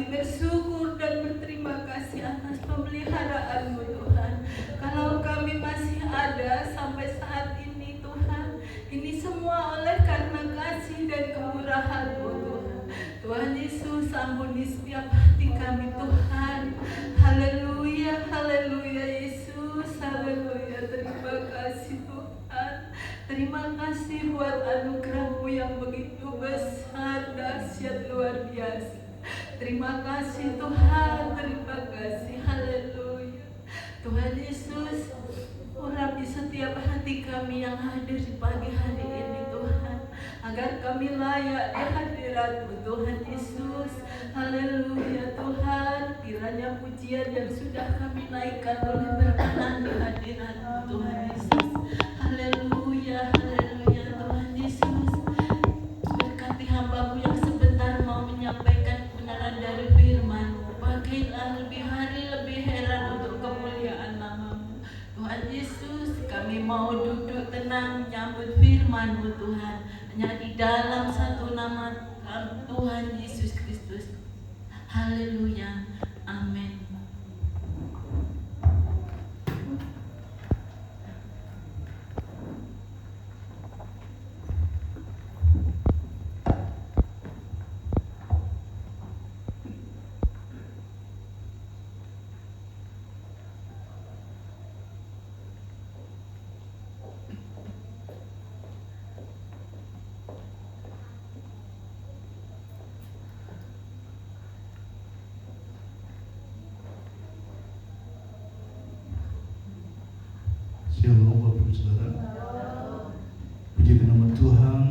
bersyukur dan berterima kasih atas pemeliharaan-Mu Tuhan. Kalau kami masih ada sampai saat ini Tuhan, ini semua oleh karena kasih dan kemurahan-Mu Tuhan. Tuhan Yesus, ampuni setiap hati kami Tuhan. Haleluya, haleluya Yesus, haleluya. Terima kasih Tuhan. Terima kasih buat anugerah-Mu yang begitu besar, dahsyat, luar biasa. Terima kasih Tuhan, terima kasih, haleluya. Tuhan Yesus, urapi setiap hati kami yang hadir di pagi hari ini Tuhan, agar kami layak di hadirat-Mu Tuhan Yesus. Haleluya Tuhan, kiranya pujian yang sudah kami naikkan boleh berkenan di hadirat-Mu Tuhan Yesus. Haleluya, haleluya Tuhan Yesus. Berkati hamba-Mu yang sebentar mau menyampaikan kebenaran dari firman-Mu. Pakailah lebih hari lebih heran untuk kemuliaan nama-Mu Tuhan Yesus. Kami mau duduk tenang menyambut firman-Mu Tuhan, hanya di dalam satu nama Tuhan Yesus Kristus. Haleluya, amin. Shalom Bapak Ibu Saudara. Puji nama Tuhan.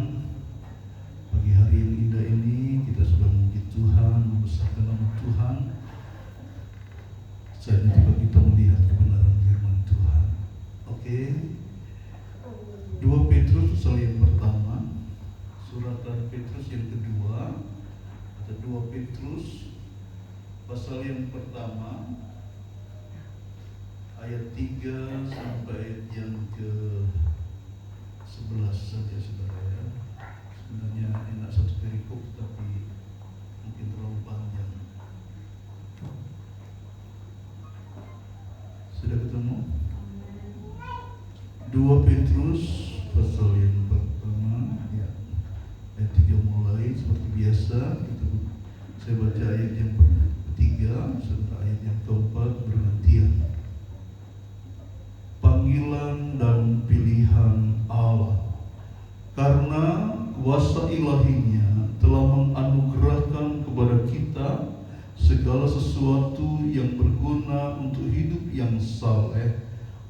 Pagi hari yang indah ini kita sudah memuji Tuhan, membesarkan nama Tuhan. Saatnya tiba kita melihat kebenaran firman Tuhan. Oke. 2 Petrus pasal yang pertama, surat dari Petrus yang kedua, ada 2 Petrus pasal yang pertama, ayat 3 sampai ayat yang ke-11 saja saudara ya. Sebenarnya enak satu perikop tapi mungkin terlalu panjang. Sudah ketemu? 2 Petrus pasal yang pertama ya, ayat 3 mulai seperti biasa itu. Saya baca ayat yang ketiga serta ayat yang keempat bergantian. Panggilan dan pilihan Allah, karena kuasa ilahinya telah menganugerahkan kepada kita segala sesuatu yang berguna untuk hidup yang saleh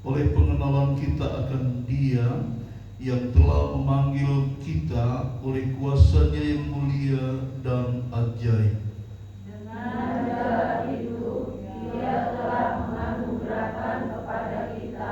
oleh pengenalan kita akan Dia yang telah memanggil kita oleh kuasa-Nya yang mulia dan ajaib. Dengan jalan itu Dia telah menganugerahkan kepada kita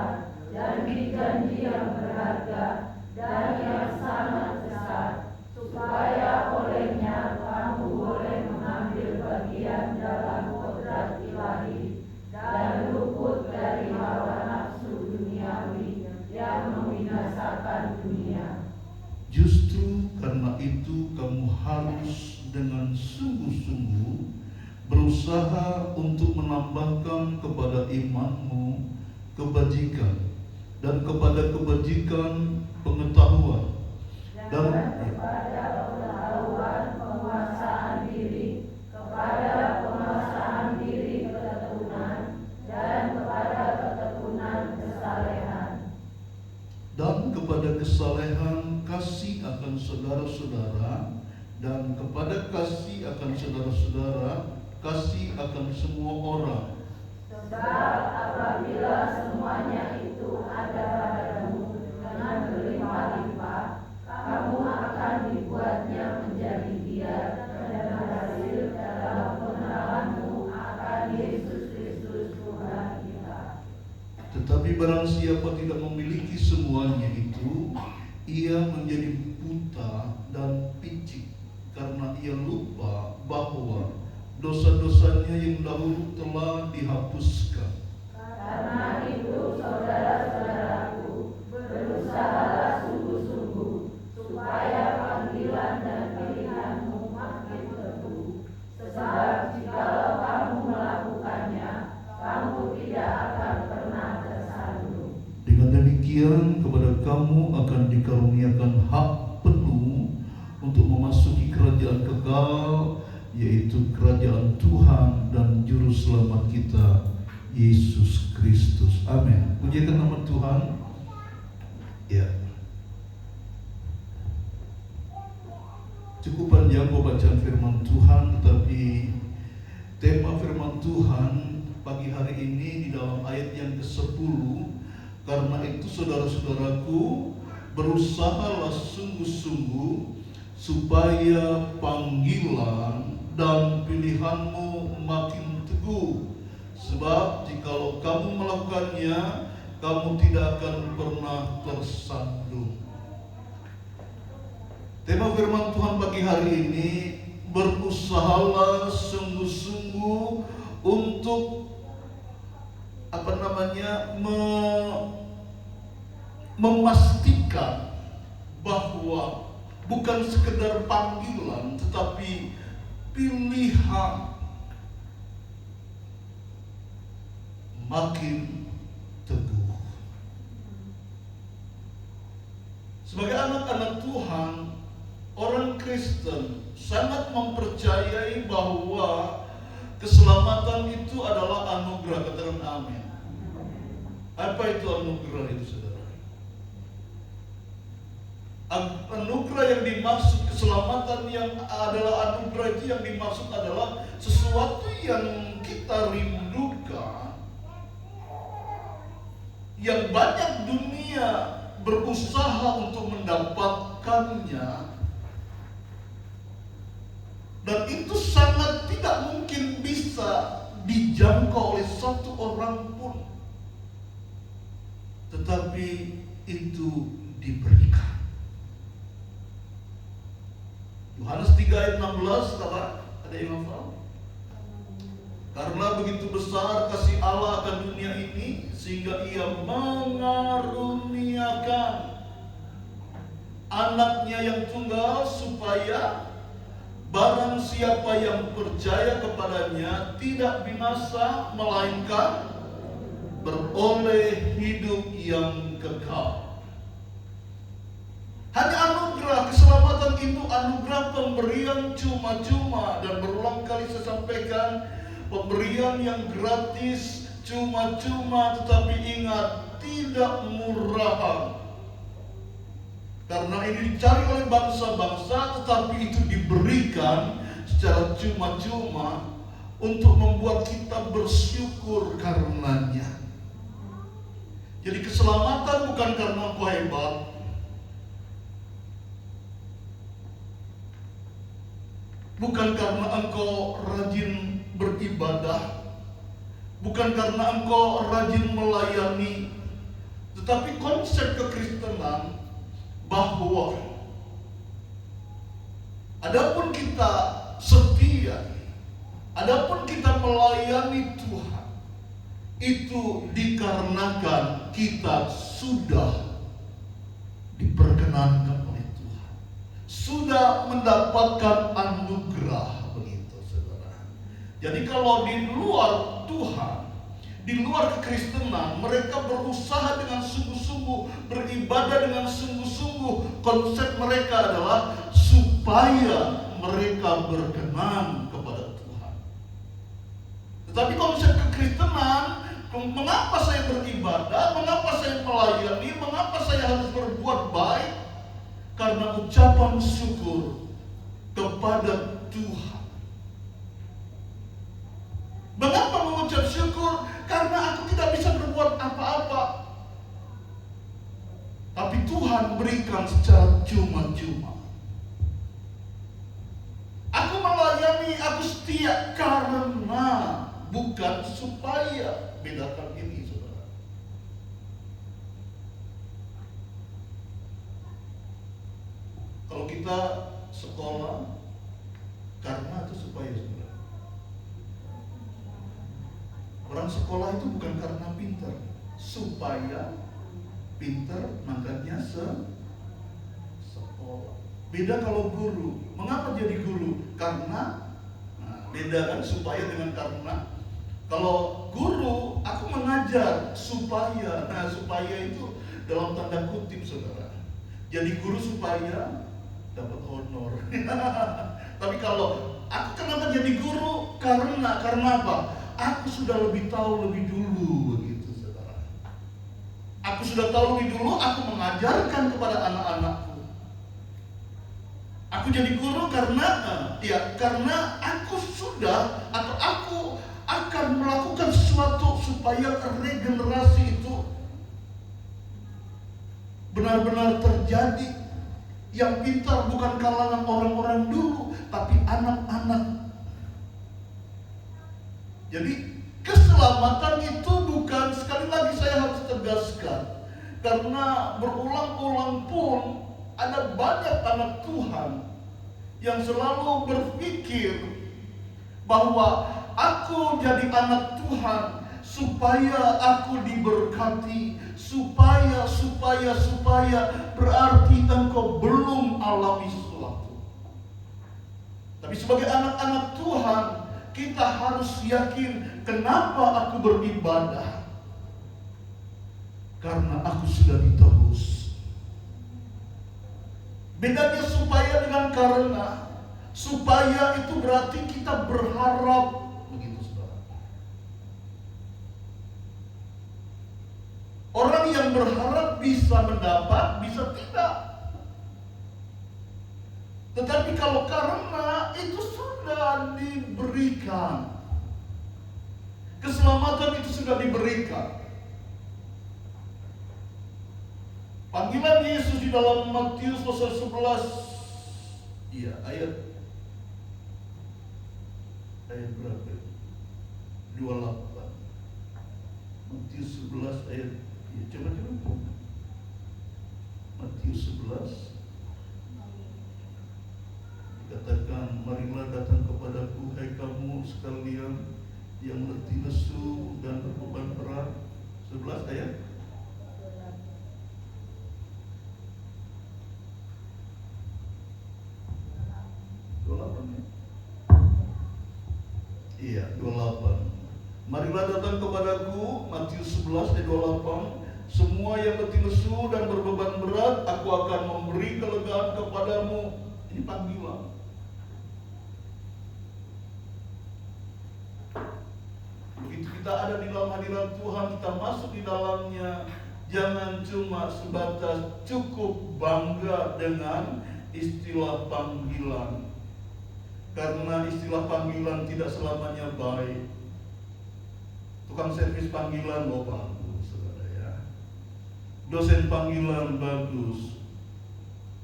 janji-janji yang berharga dan yang sangat besar, supaya olehnya kamu boleh mengambil bagian dalam kodrat ilahi dan luput dari hawa nafsu duniawi yang membinasakan dunia. Justru karena itu kamu harus dengan sungguh-sungguh berusaha untuk menambahkan kepada imanmu kebajikan, dan kepada kebajikan pengetahuan, dan kepada pengetahuan penguasaan diri, kepada penguasaan diri ketekunan, dan kepada ketekunan kesalehan, dan kepada kesalehan kasih akan saudara-saudara, dan kepada kasih akan saudara-saudara kasih akan semua orang. Sebab apabila semuanya itu ada padamu dengan berlimpah-limpah, kamu akan dibuatnya menjadi giat dan berhasil dalam pengenalanmu akan Yesus Kristus Tuhan kita. Tetapi barang siapa tidak memiliki semuanya itu, ia menjadi buta dan picik, karena ia lupa bahwa dosa-dosanya yang dahulu telah dihapuskan. Karena itu saudara-saudaraku, berusahalah sungguh-sungguh supaya panggilan dan pilihanmu makin teguh. Sebab jika demikian kepada kamu akan dikaruniakan hak penuh untuk memasuki kerajaan kekal, yaitu kerajaan Tuhan dan Juru Selamat kita, Yesus Kristus. Amin. Pujikan nama Tuhan. Ya. Cukup panjang pembacaan firman Tuhan, tetapi tema firman Tuhan pagi hari ini di dalam ayat yang ke-10. Karena itu saudara-saudaraku, berusahalah sungguh-sungguh supaya panggilan dan pilihanmu makin teguh. Sebab jikalau kamu melakukannya, kamu tidak akan pernah tersandung. Tema firman Tuhan pagi hari ini, berusahalah sungguh-sungguh untuk memastikan bahwa bukan sekedar panggilan tetapi pilihan makin teguh. Sebagai anak-anak Tuhan, orang Kristen sangat mempercayai bahwa keselamatan itu adalah anugerah. Katakan amin. Apa itu anugerah itu, saudara? Anugerah yang dimaksud, keselamatan yang adalah anugerah itu yang dimaksud adalah sesuatu yang kita rindukan, yang banyak dunia berusaha untuk mendapatkannya, dan itu sangat tidak mungkin bisa dijangkau oleh satu orang pun, tetapi itu diberikan. Yohanes 3 ayat 16 kata, ada yang hafal? Karena begitu besar kasih Allah akan dunia ini, sehingga ia mengaruniakan anaknya yang tunggal, supaya barang siapa yang percaya kepadanya tidak binasa, melainkan beroleh hidup yang kekal. Hanya anugerah keselamatan itu anugerah pemberian cuma-cuma, dan berulang kali saya sampaikan, pemberian yang gratis, cuma-cuma, tetapi ingat, tidak murahan. Karena ini dicari oleh bangsa-bangsa, tetapi itu diberikan secara cuma-cuma untuk membuat kita bersyukur karenanya. Jadi keselamatan bukan karena engkau hebat, bukan karena engkau rajin beribadah, bukan karena engkau rajin melayani, tetapi konsep kekristenan bahwa adapun kita setia, adapun kita melayani Tuhan, itu dikarenakan kita sudah diperkenankan oleh Tuhan, sudah mendapatkan anugerah, begitu saudara. Jadi kalau di luar Tuhan, di luar kekristenan, mereka berusaha dengan sungguh-sungguh, beribadah dengan sungguh-sungguh, konsep mereka adalah supaya mereka berkenan kepada Tuhan. Tetapi konsep kekristenan, mengapa saya beribadah, mengapa saya melayani, mengapa saya harus berbuat baik? Karena ucapan syukur kepada Tuhan. Mengapa mengucap syukur? Karena aku tidak bisa berbuat apa-apa, tapi Tuhan berikan secara cuma-cuma. Aku melayani, aku setia karena, bukan supaya. Bedakan ini, saudara. Kalau kita sekolah karena itu supaya, saudara. Orang sekolah itu bukan karena pintar, supaya pintar, makanya sekolah. Beda kalau guru. Mengapa jadi guru? Karena, beda kan, supaya dengan karena. Kalau guru, aku mengajar supaya. Supaya itu dalam tanda kutip saudara. Jadi guru supaya dapat honor. Tapi kalau aku kenapa jadi guru? Karena apa? Aku sudah lebih tahu lebih dulu begitu saudara. Aku sudah tahu lebih dulu, aku mengajarkan kepada anak-anakku. Aku jadi guru karena aku sudah atau aku akan melakukan sesuatu supaya regenerasi itu benar-benar terjadi. Yang pintar bukan kalangan orang-orang dulu, tapi anak-anak. Jadi keselamatan itu bukan, sekali lagi saya harus tegaskan, karena berulang-ulang pun ada banyak anak Tuhan yang selalu berpikir bahwa aku jadi anak Tuhan supaya aku diberkati, supaya berarti engkau belum alami sesuatu. Tapi sebagai anak-anak Tuhan, kita harus yakin kenapa aku beribadah. Karena aku sudah ditebus. Bedanya supaya dengan karena. Supaya itu berarti kita berharap. Begitu saudara. Orang yang berharap bisa mendapat, bisa tidak. Tetapi kalau karena itu sudah diberikan. Keselamatan itu sudah diberikan. Panggilan Yesus di dalam Matius pasal 11. Iya, ayat berapa? 28. Matius 11 ayat. Ya, coba. Matius 11. Dikatakan, marilah datang kepadaku, hai kamu sekalian yang letih lesu dan berbeban berat. 11 ayat. Iya, 28. Marilah datang kepadaku, Matius 11 ayat 28. Semua yang letih lesu dan berbeban berat, aku akan memberi kelegaan kepadamu. Ini panggilan. Begitu kita ada di dalam hadirat Tuhan, kita masuk di dalamnya, jangan cuma sebatas cukup bangga dengan istilah panggilan. Karena istilah panggilan tidak selamanya baik. Tukang servis panggilan bagus, saudara ya. Dosen panggilan bagus.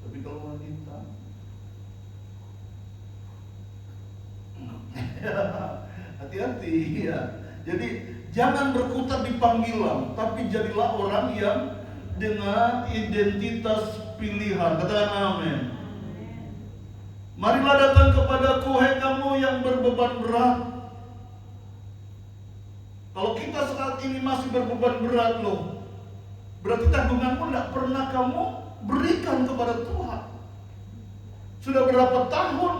Tapi kalau wanita, hati-hati ya. Jadi jangan berkutat di panggilan, tapi jadilah orang yang dengan identitas pilihan. Katakan amin. Marilah datang kepadaku, hai kamu yang berbeban berat. Kalau kita saat ini masih berbeban berat loh, berarti tanggunganmu tidak pernah kamu berikan kepada Tuhan. Sudah berapa tahun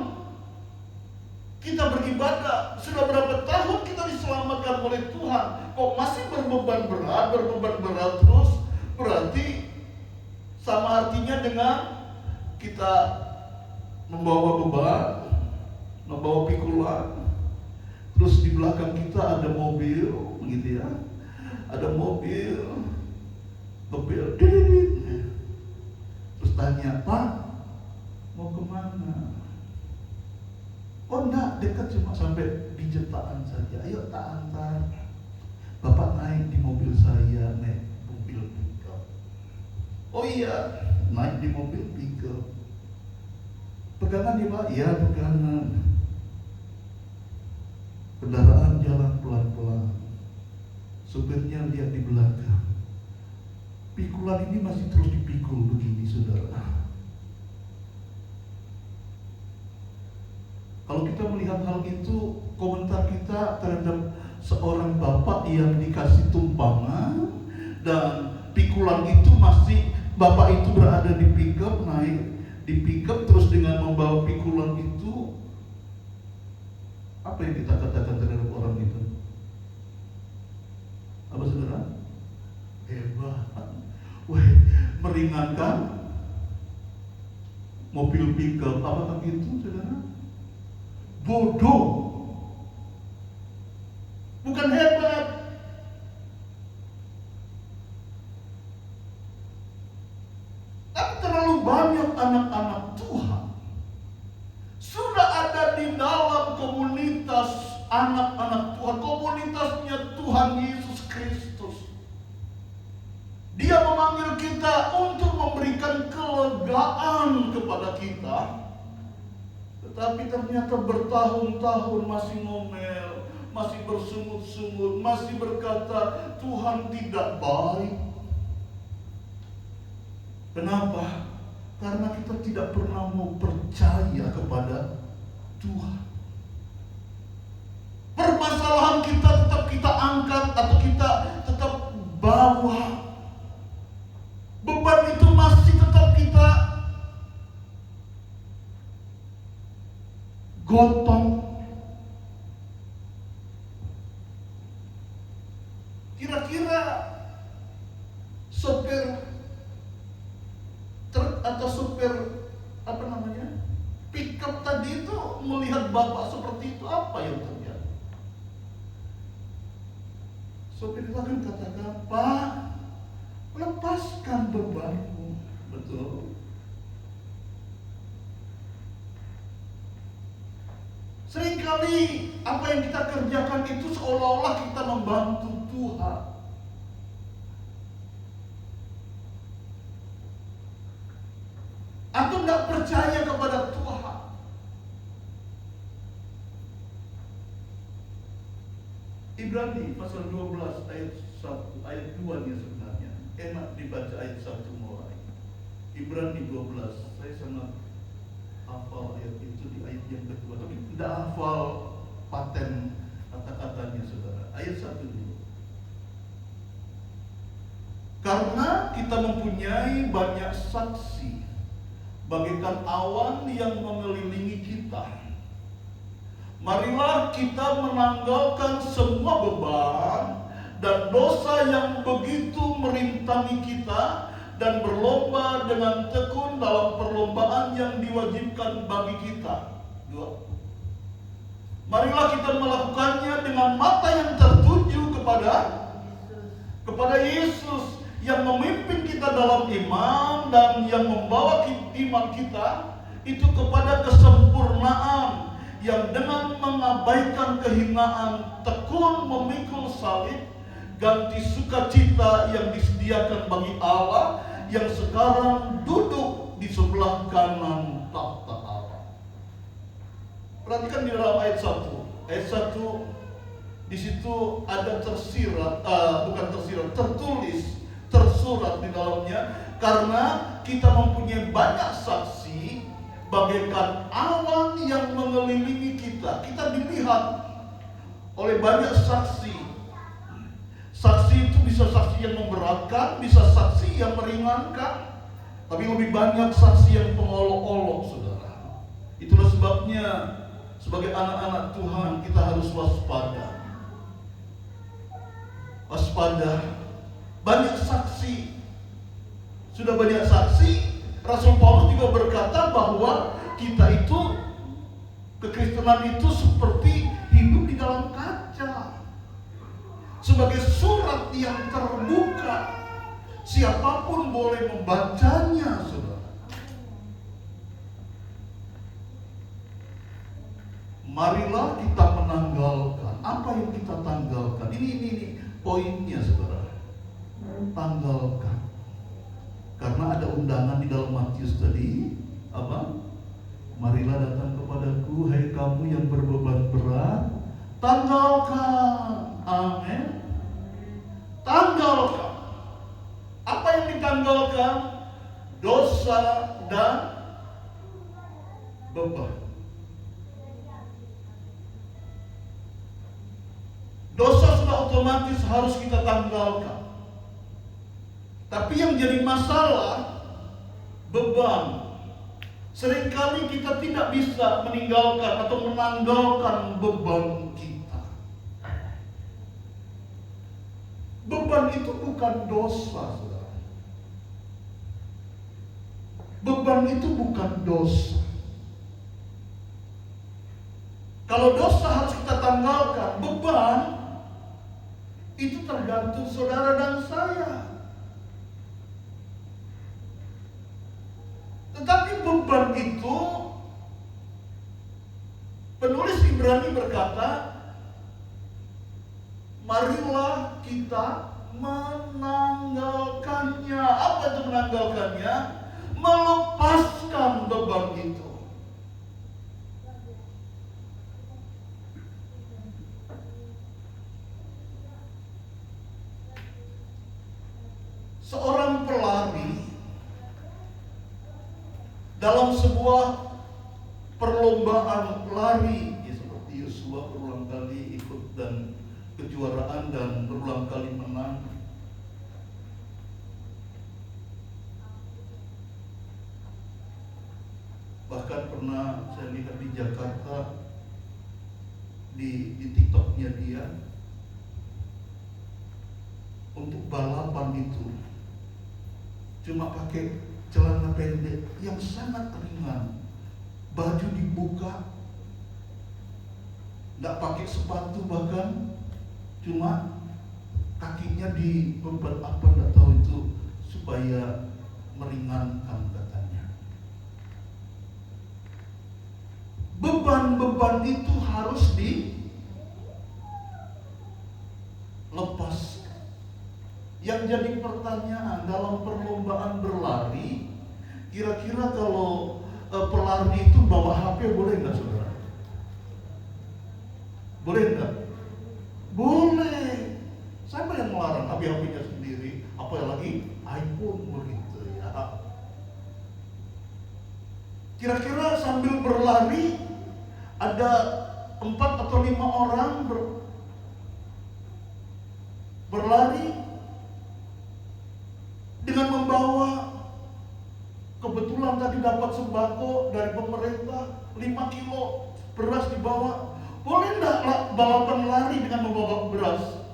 kita beribadah, sudah berapa tahun kita diselamatkan oleh Tuhan, kok masih berbeban berat terus, berarti sama artinya dengan kita membawa beban, membawa pikulan, terus di belakang kita ada mobil, begitu ya, ada mobil, terus tanya, Pak, mau kemana? Oh enggak, dekat cuma sampai di Jetaan saja. Ayo tak antar. Bapak naik di mobil saya, naik mobil pickup. Oh iya, naik di mobil pickup. Pegangan ya Pak? Iya pegangan. Kendaraan jalan pelan-pelan. Supirnya lihat di belakang. Pikulan ini masih terus dipikul begini saudara. Kalau kita melihat hal itu, komentar kita terhadap seorang bapak yang dikasih tumpangan dan pikulan itu masih, bapak itu berada di pickup, naik di pickup terus dengan membawa pikulan itu, apa yang kita katakan terhadap orang itu? Apa saudara? Hebat. Wah, meringankan mobil pickup, apakah gitu, saudara? Bodoh, bukan hebat. Tapi terlalu banyak anak-anak Tuhan sudah ada di dalam komunitas anak-anak Tuhan, komunitasnya Tuhan Yesus Kristus. Dia memanggil kita untuk memberikan kelegaan kepada kita, tetapi ternyata bertahun-tahun masih ngomel, masih bersungut-sungut, masih berkata Tuhan tidak baik. Kenapa? Karena kita tidak pernah mau percaya kepada Tuhan. Permasalahan kita tetap kita angkat atau kita tetap bawa. Beban itu masih tetap kita gotong. Kira-kira sopir truk atau sopir pickup tadi itu melihat bapak seperti itu, apa yang terjadi? Sopir itu akan katakan, Pak, lepaskan bebanmu. Betul. Seringkali apa yang kita kerjakan itu seolah-olah kita membantu Tuhan. Atau tidak percaya kepada Tuhan. Ibrani pasal 12 ayat 1, ayat 2 nya sebenarnya. Enak dibaca ayat 1 mulai. Ibrani 12, saya sangat hafal ayat itu di ayat yang kedua, tapi tidak hafal paten kata-katanya, saudara. Ayat 1 dulu. Karena kita mempunyai banyak saksi, bagaikan awan yang mengelilingi kita. Marilah kita menanggalkan semua beban dan dosa yang begitu merintangi kita, dan berlomba dengan tekun dalam perlombaan yang diwajibkan bagi kita. 2. Marilah kita melakukannya dengan mata yang tertuju kepada Yesus yang memimpin kita dalam iman dan yang membawa iman kita itu kepada kesempurnaan, yang dengan mengabaikan kehinaan tekun memikul salib, ganti sukacita yang disediakan bagi Allah yang sekarang duduk di sebelah kanan takhta Allah. Perhatikan di dalam ayat 1. Ayat 1 di situ ada tersurat di dalamnya, karena kita mempunyai banyak saksi bagaikan awan yang mengelilingi kita. Kita dilihat oleh banyak saksi. Saksi itu bisa saksi yang memberatkan, bisa saksi yang meringankan, tapi lebih banyak saksi yang pengolok-olok, saudara. Itulah sebabnya sebagai anak-anak Tuhan kita harus waspada. Waspada. Banyak saksi. Sudah banyak saksi. Rasul Paulus juga berkata bahwa kita itu, kekristenan itu seperti hidup di dalam kaca, sebagai surat yang terbuka, siapapun boleh membacanya, saudara. Marilah kita menanggalkan. Apa yang kita tanggalkan? Ini poinnya, saudara. Tanggalkan. Karena ada undangan di dalam Matius tadi, apa? Marilah datang kepadaku, hai kamu yang berbeban berat, tanggalkan. Amin. Tanggalkan. Apa yang ditanggalkan? Dosa dan beban. Dosa sudah otomatis harus kita tanggalkan. Tapi yang jadi masalah, beban. Seringkali kita tidak bisa meninggalkan atau menanggalkan beban kita. Beban itu bukan dosa, saudara. Beban itu bukan dosa. Kalau dosa harus kita tanggalkan, beban itu tergantung saudara dan saya. Tetapi beban itu, penulis Ibrani berkata, marilah kita menanggalkannya. Apa itu menanggalkannya? Melepaskan beban itu. Seorang pelari dalam sebuah perlombaan lari, ya seperti Yosua berulang kali ikut dan kejuaraan dan berulang kali menang. Bahkan pernah saya lihat di Jakarta di TikToknya dia, untuk balapan itu cuma pakai celana pendek yang sangat ringan, baju dibuka, nggak pakai sepatu, bahkan cuma kakinya dibuat apa nggak tahu itu supaya meringankan katanya. Beban-beban itu harus dilepas. Yang jadi pertanyaan dalam perlombaan berlari, kira-kira kalau pelari itu bawa HP boleh nggak saudara? Boleh nggak? Boleh. Siapa yang melarang? HP-nya sendiri, apalagi iPhone begitu ya. Kira-kira sambil berlari ada 4 atau 5 orang berlari dengan membawa, kebetulan tadi dapat sembako dari pemerintah 5 kilo beras dibawa. Boleh enggak balapan lari dengan membawa beras?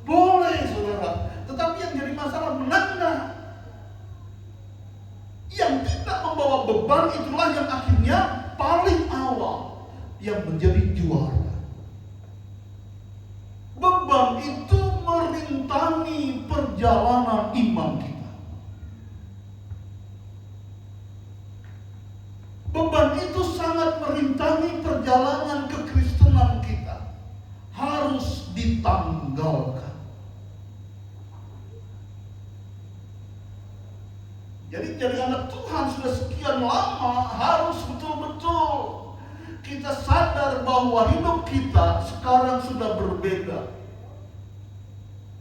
Boleh saudara. Tetapi yang jadi masalah menang enggak? Yang tidak membawa beban itulah yang akhirnya paling awal yang menjadi juara. Beban itu merintangi perjalanan iman kita. Beban itu sangat merintangi perjalanan kekristenan kita. Harus ditanggalkan. Jadi anak Tuhan sudah sekian lama, harus betul-betul kita sadar bahwa hidup kita sekarang sudah berbeda.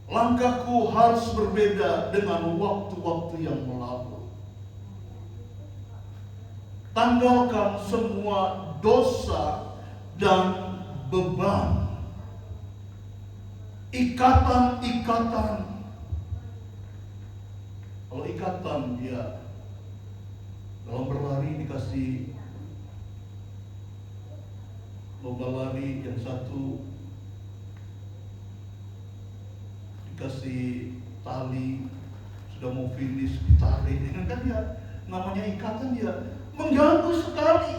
Langkahku harus berbeda dengan waktu-waktu yang lalu. Tanggalkan semua dosa dan beban, ikatan-ikatan. Kalau ikatan dia dalam berlari dikasih lomba lari, yang satu dikasih tali, sudah mau finish ditarik, kan dia namanya ikatan, dia mengganggu sekali.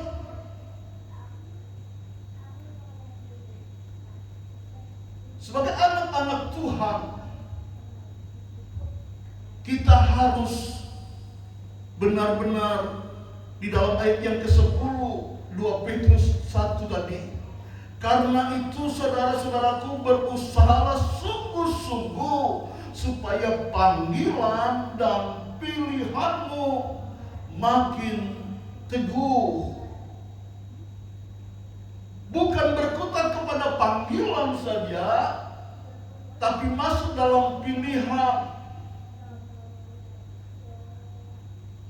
Sebagai anak-anak Tuhan, kita harus benar-benar di dalam ayat yang ke-10 2 Petrus 1 tadi. Karena itu saudara-saudaraku, berusahalah sungguh-sungguh supaya panggilan dan pilihanmu makin teguh. Bukan berkutat kepada panggilan saja, tapi masuk dalam pilihan.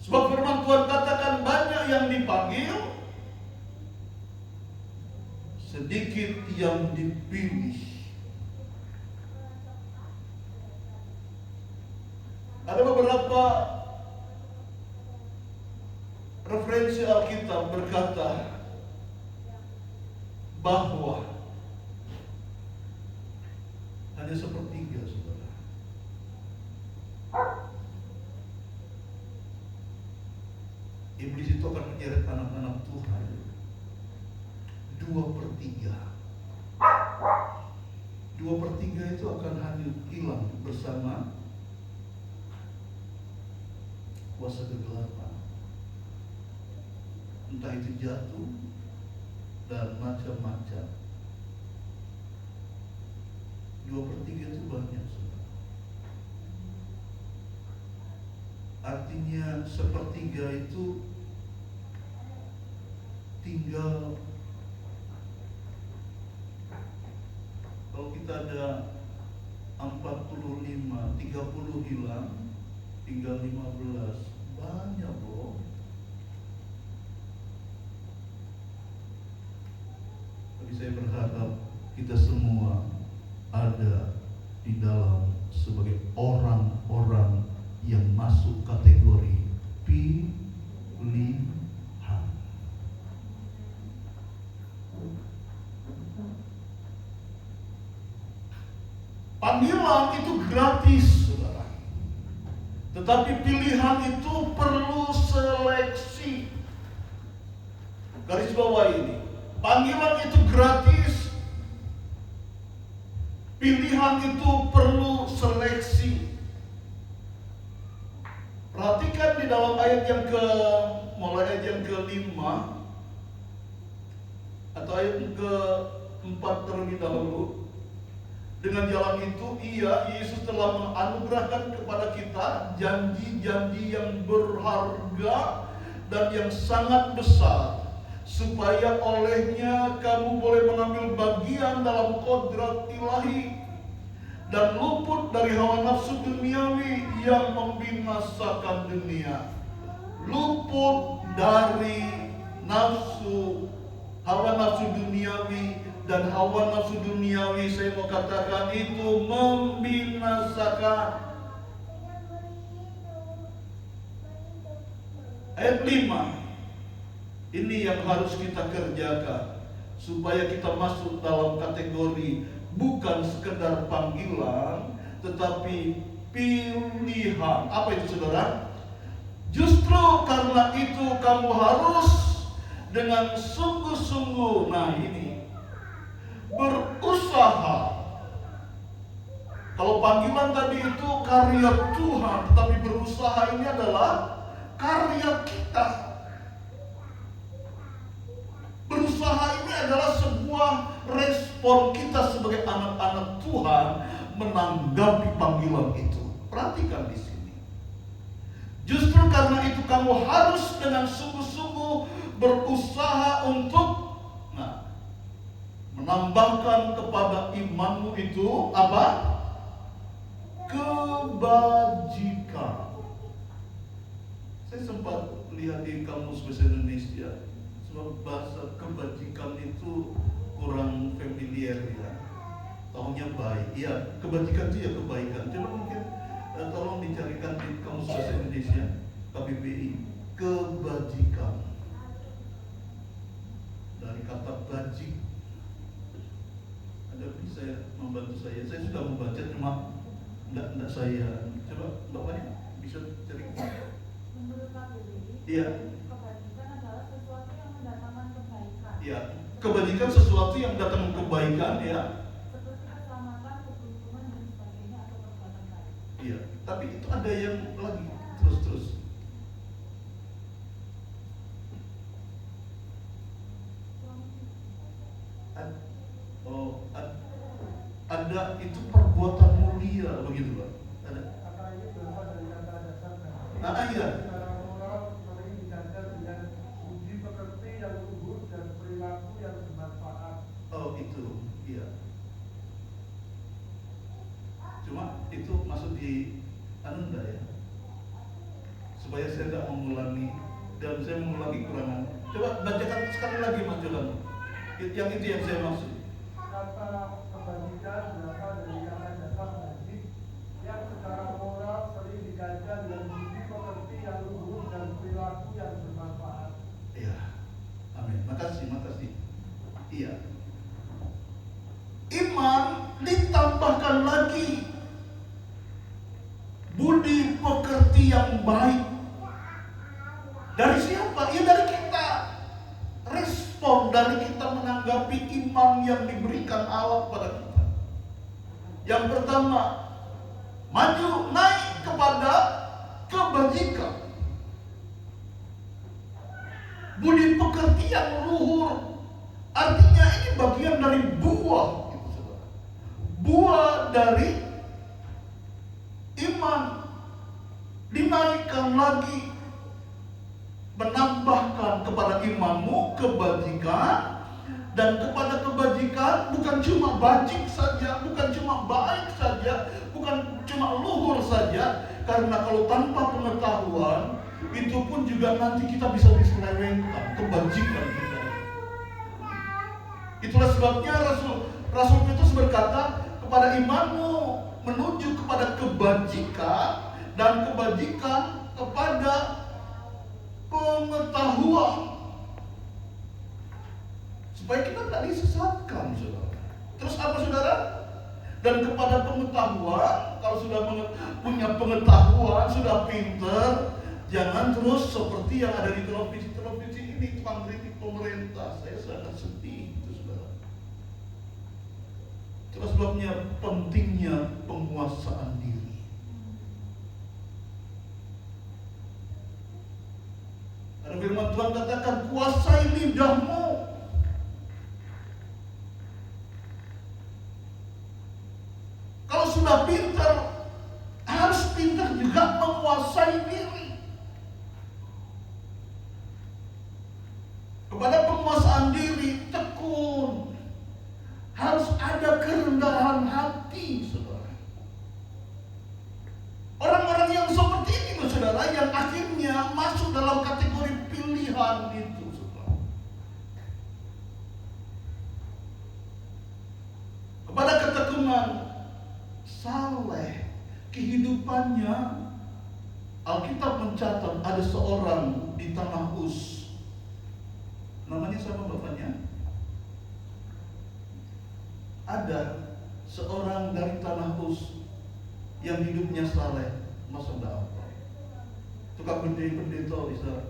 Sebab firman Tuhan katakan, banyak yang dipanggil, sedikit yang dipilih. Ada beberapa referensi Alkitab berkata bahwa hanya sepertiga, saudara. iblis itu akan menyeret anak-anak Tuhan 2/3. 2/3 itu akan hanyut, hilang bersama kuasa kegelapan. Entah itu jatuh dan macam-macam. 2/3 itu banyak, saudara. Artinya 1/3 itu tinggal, kalau kita ada 45, 30 hilang, tinggal 15. Banyak bro. Tapi saya berharap kita semua ada di dalam sebagai orang-orang yang masuk kategori pilihan. Panggilan itu gratis, saudara. Tetapi pilihan itu perlu seleksi. Garis bawah ini. Panggilan itu gratis. Pilihan itu perlu seleksi. Perhatikan di dalam ayat yang mulai ayat yang ke-5 atau ayat yang ke-4 terlebih dahulu. Dengan jalan itu Yesus telah menganugerahkan kepada kita janji-janji yang berharga dan yang sangat besar, supaya olehnya kamu boleh mengambil bagian dalam kodrat ilahi dan luput dari hawa nafsu duniawi yang membinasakan dunia. Luput dari hawa nafsu duniawi. Dan hawa nafsu duniawi, saya mau katakan, itu membinasakan. Ayat 5, ini yang harus kita kerjakan supaya kita masuk dalam kategori bukan sekedar panggilan, tetapi pilihan. Apa itu, saudara? Justru karena itu kamu harus dengan sungguh-sungguh, nah ini, berusaha. Kalau panggilan tadi itu karya Tuhan, tetapi berusaha ini adalah karya kita. Berusaha ini adalah sebuah respon kita sebagai anak-anak Tuhan menanggapi panggilan itu. Perhatikan di sini. Justru karena itu kamu harus dengan sungguh-sungguh berusaha untuk menambahkan kepada imanmu itu apa? Kebajikan. Saya sempat lihat di Kamus Bahasa Indonesia, sebab bahasa kebajikan itu kurang familiar ya. Tahunya baik. Ya, kebajikan itu ya kebaikan. Coba mungkin tolong dicarikan di Kamus Bahasa Indonesia KBBI. Kebajikan. Dari kata bajik. Bisa membantu saya sudah membaca, cuma enggak saya. Coba bapaknya bisa cari. Menurut KBBI, iya, kebajikan adalah sesuatu yang mendatangkan kebaikan. Iya, kebajikan sesuatu yang mendatangkan kebaikan, ya. Seperti keselamatan, keberuntungan dan sebagainya atau perbuatan baik. Iya, tapi itu ada yang lagi terus. Ada itu perbuatan mulia, begitu Pak? Ada. Kata ini berasal dari kata dasar. Iya. Secara moral sering diganjar dengan budi pekerti yang luhur dan perilaku yang bermanfaat. Oh itu, iya. Cuma itu masuk di enggak ya? Supaya saya tidak mengulangi dan saya mengulangi kurangan. Coba bacakan sekali lagi Mas Jolan. Yang itu yang saya maksud. Kata kebajikan berasal dari kata dasar bajik yang secara moral sering diganjar dengan budi pekerti yang luhur dan perilaku yang bermanfaat. Iya, amin. Makasih. Iya. Iman ditambahkan lagi budi pekerti yang baik. Dari siapa? apa? Ya dari kita respon, dari kita menanggapi iman yang diberikan Allah kepada kita. Yang pertama, maju naik kepada kebajikan, budi pekerti yang luhur. Artinya ini bagian dari buah, gitu, saudara. Buah dari iman dinaikkan lagi, menambahkan kepada imanmu kebajikan, dan kepada kebajikan bukan cuma bajik saja, bukan cuma baik saja, bukan cuma luhur saja, karena kalau tanpa pengetahuan itu pun juga nanti kita bisa diselewengkan kebajikan kita. Itulah sebabnya Rasul Petrus berkata, kepada imanmu menuju kepada kebajikan, dan kebajikan kepada pengetahuan, supaya kita tidak disesatkan, saudara. Terus apa, saudara? Dan kepada pengetahuan, kalau sudah punya pengetahuan, sudah pinter, jangan terus seperti yang ada di televisi ini, tukang kritik pemerintah. Saya sangat sedih, itu, saudara. Itulah sebabnya pentingnya penguasaan diri. Ada firman Tuhan katakan, kuasai lidahmu. Kalau sudah pintar, harus pintar juga menguasai diri. Kepada penguasaan diri, tekun. Harus ada kerendahan hati, saudara. Orang-orang yang seperti ini, saudara, yang akhirnya masuk dalam kategori pilihan itu, saudara. Kepada ketekunan, saleh, kehidupannya, Alkitab mencatat ada seorang di tanah Uz. Namanya siapa bapaknya? Ada seorang dari tanah Uz yang hidupnya saleh. Masa enggak apa? Tukang pendeta, Ustaz.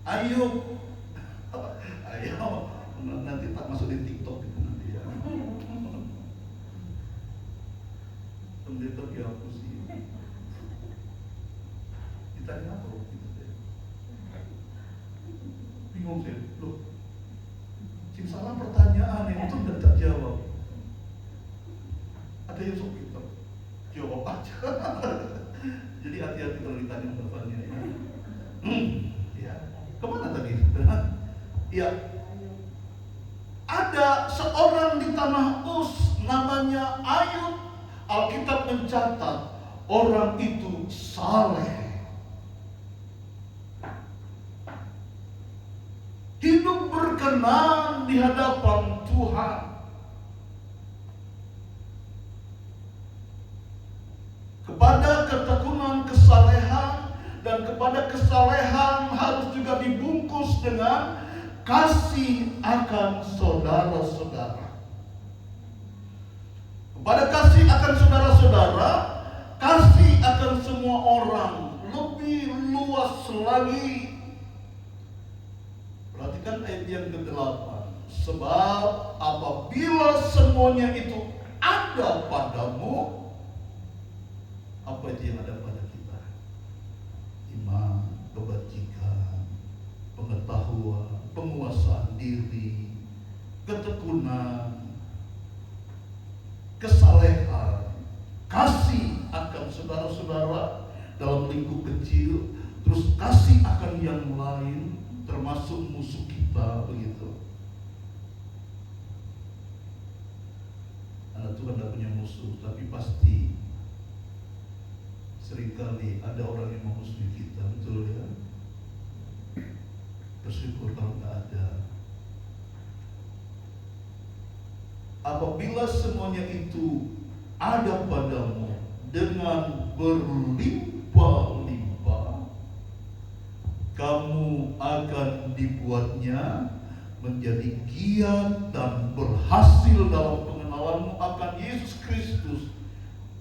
Ayo. Nanti tak masuk di TikTok itu nanti ya. Pendeta dihapus sih. Ditanya apa gitu deh. Bingung sih, loh. Sing salah pertanyaan yang itu tidak terjawab. Ada yang sok pintar, jawab aja. Jadi hati-hati kalau ditanya bapaknya ya. Ya. Kemana tadi? Ya. Ada seorang di tanah Uz namanya Ayub. Alkitab mencatat orang itu saleh, hidup berkenan di hadapan Tuhan. Kepada ketekunan kesalehan, dan kepada kesalehan harus juga dibungkus dengan kasih akan saudara-saudara. Kepada kasih akan saudara-saudara, kasih akan semua orang, lebih luas lagi. Perhatikan ayat yang ke-8. Sebab apabila semuanya itu ada padamu, apa itu yang ada pada kita? Iman, kebajikan, pengetahuan, penguasaan diri, ketekunan, kesalehan, kasih akan saudara-saudara dalam lingkup kecil, terus kasih akan yang lain, termasuk musuh kita, begitu. Anak Tuhan tidak punya musuh, tapi pasti seringkali ada orang yang memusuhi kita, betul ya? Bersyukur kalau tidak ada. Apabila semuanya itu ada padamu dengan berlimpah-limpah, kamu akan dibuatnya menjadi giat dan berhasil dalam pengenalanmu akan Yesus Kristus,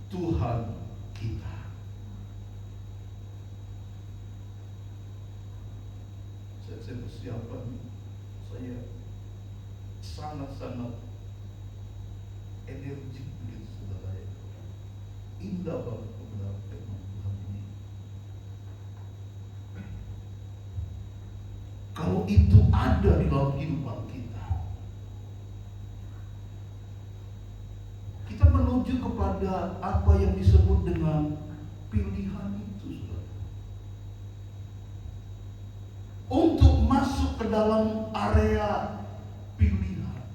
Tuhan kita. saya persiapan, saya sangat-sangat energik begitu saudara ya. Indah banget kebenaran firman Tuhan ini. Kalau itu ada di dalam kehidupan kita, kita menuju kepada apa yang disebut dengan pilihan itu, saudara. Untuk masuk ke dalam area pilihan.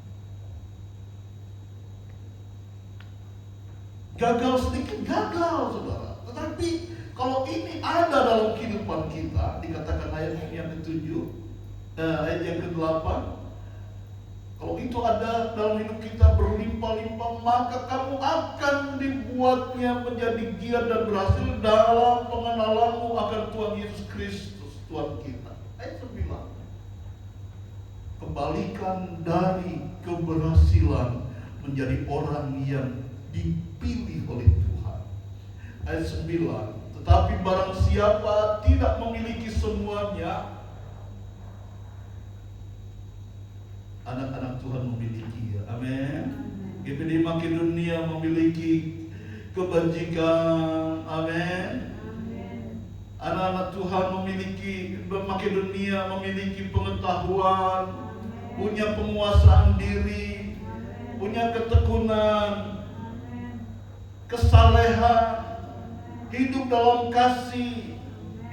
Gagal sedikit, gagal, saudara. Tetapi kalau ini ada dalam kehidupan kita, dikatakan ayat yang ke-7, ayat yang ke-8, kalau itu ada dalam hidup kita berlimpah-limpah, maka kamu akan dibuatnya menjadi giat dan berhasil dalam pengenalanmu akan Tuhan Yesus Kristus, Tuhan kita. Ayat 9. Kebalikan dari keberhasilan menjadi orang yang dipilih oleh Tuhan. Ayat 9. Tetapi barang siapa tidak memiliki semuanya, anak-anak Tuhan memiliki, ya. Amin. GPD Makedonia memiliki kebajikan. Amin. Anak-anak Tuhan memiliki, Makedonia memiliki pengetahuan, punya penguasaan diri, punya ketekunan, kesalehan, hidup dalam kasih.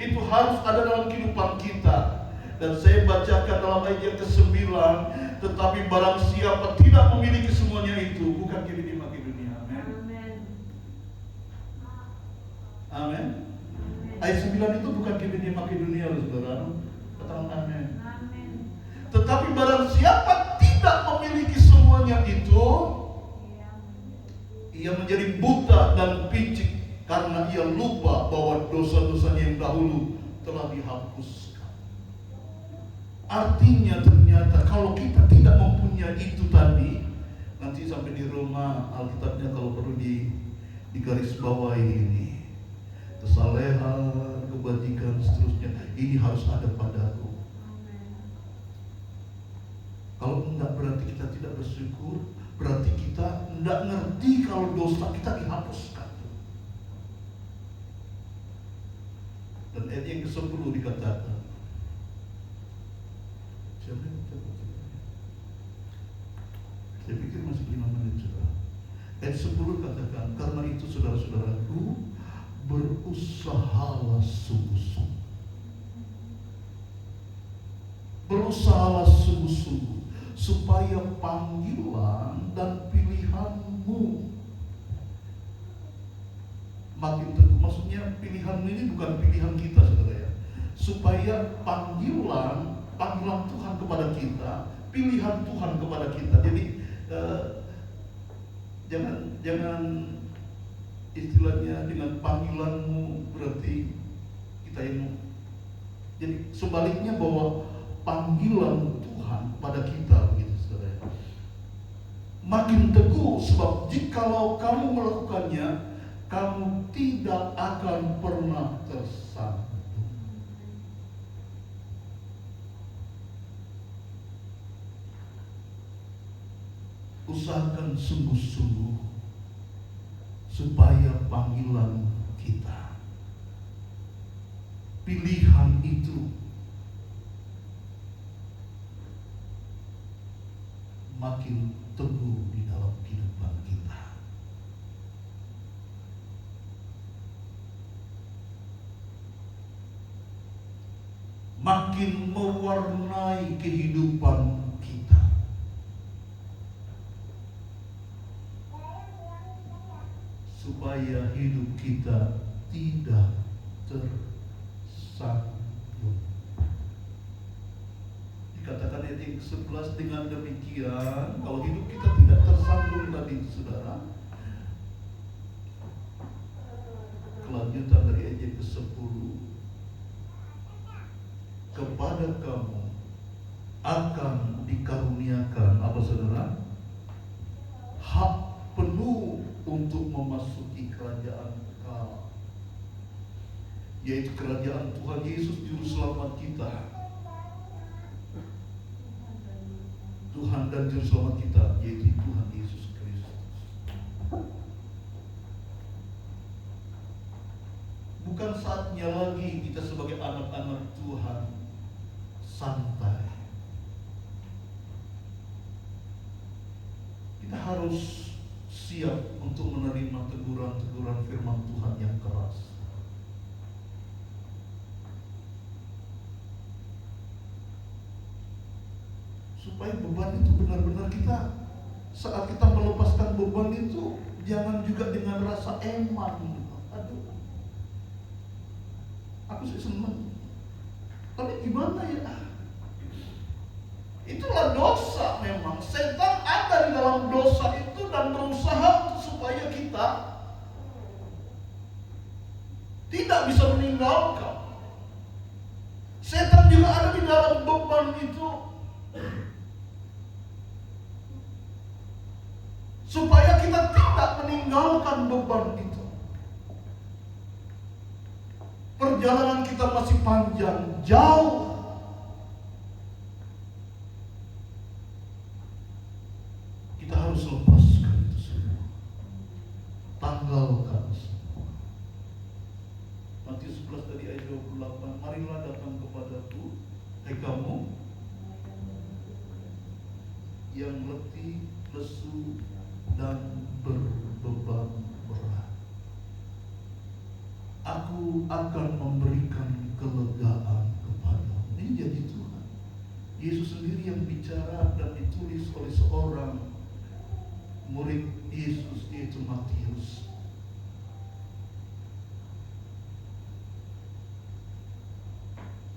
Itu harus ada dalam kehidupan kita. Dan saya bacakan dalam ayat yang ke-9, tetapi barang siapa tidak memiliki semuanya itu, bukan GPD Makedonia. Amin. Amin. Ayat 9 itu bukan GPD Makedonia, saudara. Katakan amin. Tetapi barang siapa tidak memiliki semuanya itu, ia menjadi buta dan picik karena ia lupa bahwa dosa-dosanya yang dahulu telah dihapuskan. Artinya ternyata kalau kita tidak mempunyai itu tadi, nanti sampai di Roma Alkitabnya kalau perlu digaris bawahi ini, kesalehan, kebajikan, seterusnya, ini harus ada padaku. Kalau enggak berarti kita tidak bersyukur, berarti kita enggak ngerti kalau dosa kita dihapuskan. Dan ayat yang ke-10 dikatakan, saya pikir masih 5 menit sudah. Ayat 10 katakan, karena itu saudara-saudaraku, berusahalah sungguh-sungguh. Berusahalah sungguh-sungguh supaya panggilan dan pilihanmu makin teguh. Maksudnya pilihanmu ini bukan pilihan kita, saudara ya. Supaya panggilan Tuhan kepada kita, pilihan Tuhan kepada kita. Jadi jangan istilahnya dengan panggilanmu berarti kita yang. Jadi sebaliknya bahwa panggilan Tuhan kepada kita begitu, saudara. Makin teguh, sebab jikalau kamu melakukannya, kamu tidak akan pernah tersandung. Usahakan sungguh-sungguh supaya panggilan kita, pilihan itu makin teguh di dalam kehidupan kita. Makin mewarnai kehidupan kita. Supaya hidup kita tidak tersandung. Dikatakan ayat yang ke-11, dengan demikian kalau hidup kita tidak tersandung tadi, saudara, kelanjutan dari ayat yang ke-10, kepada kamu akan dikaruniakan apa, saudara? Hak penuh untuk memasuki kerajaan Allah, yaitu kerajaan Tuhan Yesus Juru Selamat kita. Tuhan dan Juru Selamat kita, yaitu Tuhan Yesus Kristus. Bukan saatnya lagi kita sebagai anak-anak Tuhan santai. Kita harus siap untuk menerima teguran-teguran firman Tuhan yang keras. Supaya beban itu benar-benar saat kita melepaskan beban itu, jangan juga dengan rasa eman. Aduh, aku sih senang, tapi gimana ya? Itulah dosa memang. Setan ada di dalam dosa itu dan berusaha supaya kita tidak bisa meninggalkan. Setan juga ada di dalam beban itu supaya kita tidak meninggalkan beban itu. Perjalanan kita masih panjang, jauh. Kita harus lepaskan itu semua. Tanggalkan semua. Matius 11 tadi ayat 28, marilah datang kepadaku, hai kamu yang letih, lesu, dan berbeban berat. Aku akan memberikan kelegaan kepadamu. Ini jadi Tuhan. Yesus sendiri yang bicara dan ditulis oleh seorang murid Yesus, yaitu Matius.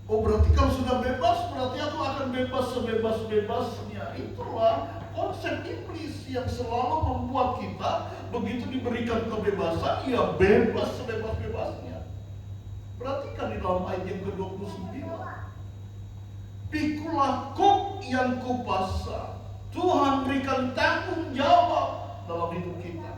Oh, berarti kalau sudah bebas, berarti aku akan bebas sebebas-bebasnya. Itulah konsep iblis yang selalu membuat kita begitu diberikan kebebasan, ya bebas sebebas-bebasnya. Perhatikan di dalam ayat yang ke-29. Pikulah kuk yang kupasang. Tuhan berikan tanggung jawab dalam hidup kita.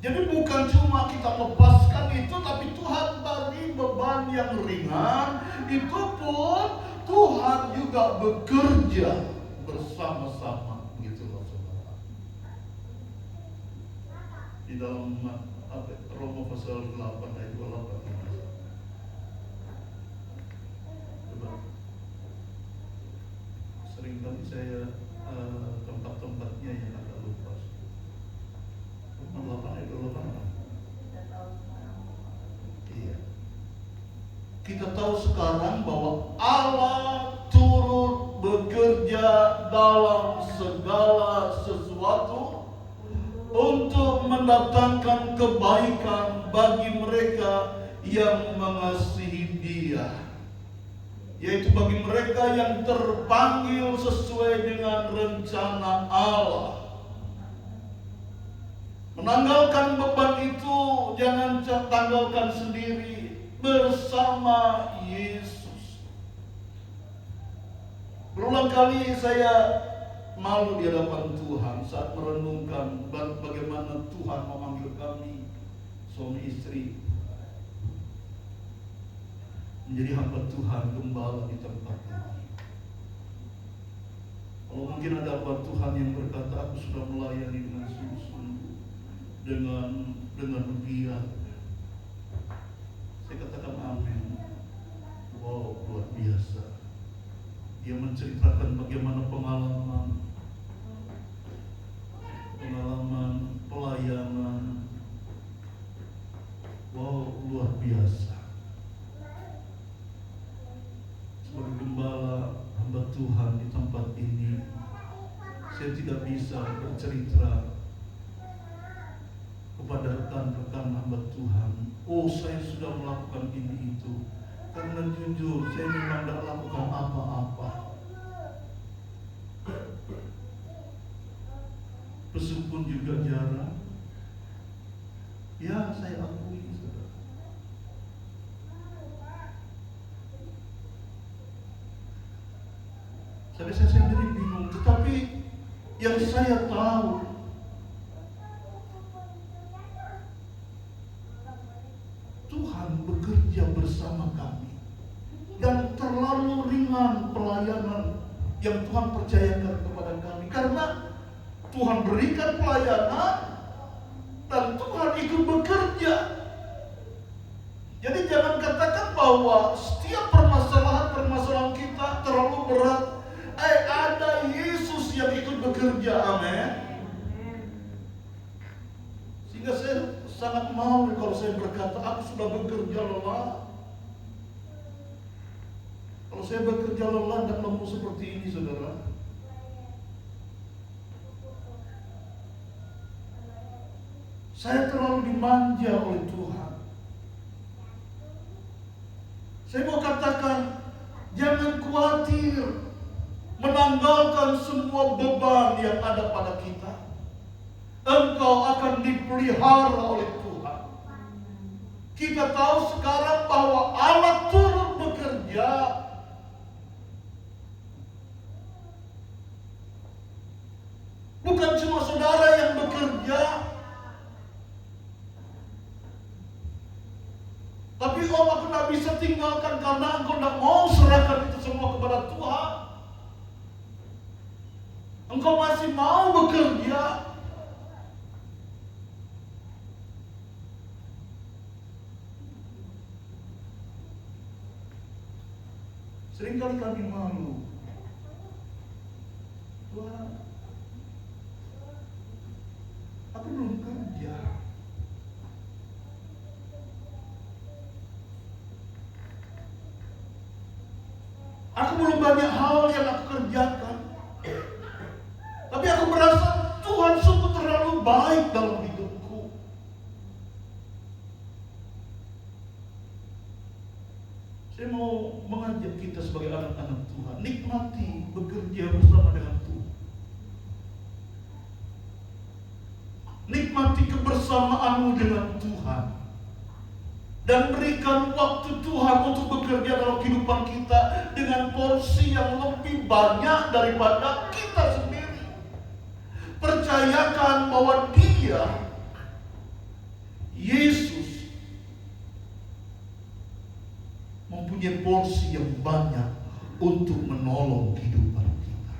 Jadi bukan cuma kita lepaskan itu, tapi Tuhan beri beban yang ringan. Itu pun Tuhan juga bekerja bersama-sama, begitulah saudara. Di dalam Roma pasal 8 ayat 28. Coba. Seringkali saya tempat-tempatnya yang agak lupa. Roma 8 ayat 28. Iya. Kita tahu sekarang bahwa Allah turut bekerja dalam segala sesuatu untuk mendatangkan kebaikan bagi mereka yang mengasihi Dia, yaitu bagi mereka yang terpanggil sesuai dengan rencana Allah. Menanggalkan beban itu jangan tanggalkan sendiri, bersama Yesus. Berulang kali saya malu di hadapan Tuhan saat merenungkan bagaimana Tuhan memanggil kami suami istri menjadi hamba Tuhan, gembala di tempat ini. Kalau mungkin ada hamba Tuhan yang berkata, aku sudah melayani dengan sungguh-sungguh, dengan giat, saya katakan amin. Wow, luar biasa. Dia menceritakan bagaimana pengalaman pelayanan. Wow, luar biasa. Sebagai gembala hamba Tuhan di tempat ini, saya tidak bisa bercerita kepada rekan-rekan hamba Tuhan, oh saya sudah melakukan ini itu. Karena jujur saya memang tidak lakukan apa-apa. Besuk pun juga jarang. Ya saya akui, saudara. Saya sendiri bingung, tetapi yang saya tahu, Tuhan bekerja bersama kami. Dan terlalu ringan pelayanan yang Tuhan percayakan kepada kami. Karena Tuhan berikan pelayanan dan Tuhan ikut bekerja. Jadi jangan katakan bahwa setiap permasalahan kita terlalu berat. Ada Yesus yang ikut bekerja, amin. Sehingga saya sangat mau kalau saya berkata, aku sudah bekerja lelah. Kalau saya bekerja lelah dan lemah seperti ini, saudara, saya terlalu dimanja oleh Tuhan. Saya mau katakan, jangan khawatir menanggalkan semua beban yang ada pada kita. Engkau akan dipelihara oleh Tuhan. Kita tahu sekarang bahwa Allah turut bekerja. Bukan cuma saudara yang bekerja, tapi aku tidak bisa tinggalkan karena engkau tidak mau serahkan itu semua kepada Tuhan. Engkau masih mau bekerja. Seringkali kami malu. Tuhan, aku belum kerja. Aku belum banyak hal yang aku kerjakan. Tapi aku merasa Tuhan sungguh terlalu baik dalam hidupku. Saya mau mengajak kita sebagai anak-anak Tuhan, nikmati bekerja bersama dengan Tuhan. Nikmati kebersamaanmu dengan Tuhan. Dan berikan waktu Tuhan untuk bekerja dalam kehidupan kita dengan porsi yang lebih banyak daripada kita sendiri. Percayakan bahwa Dia, Yesus, mempunyai porsi yang banyak untuk menolong kehidupan kita.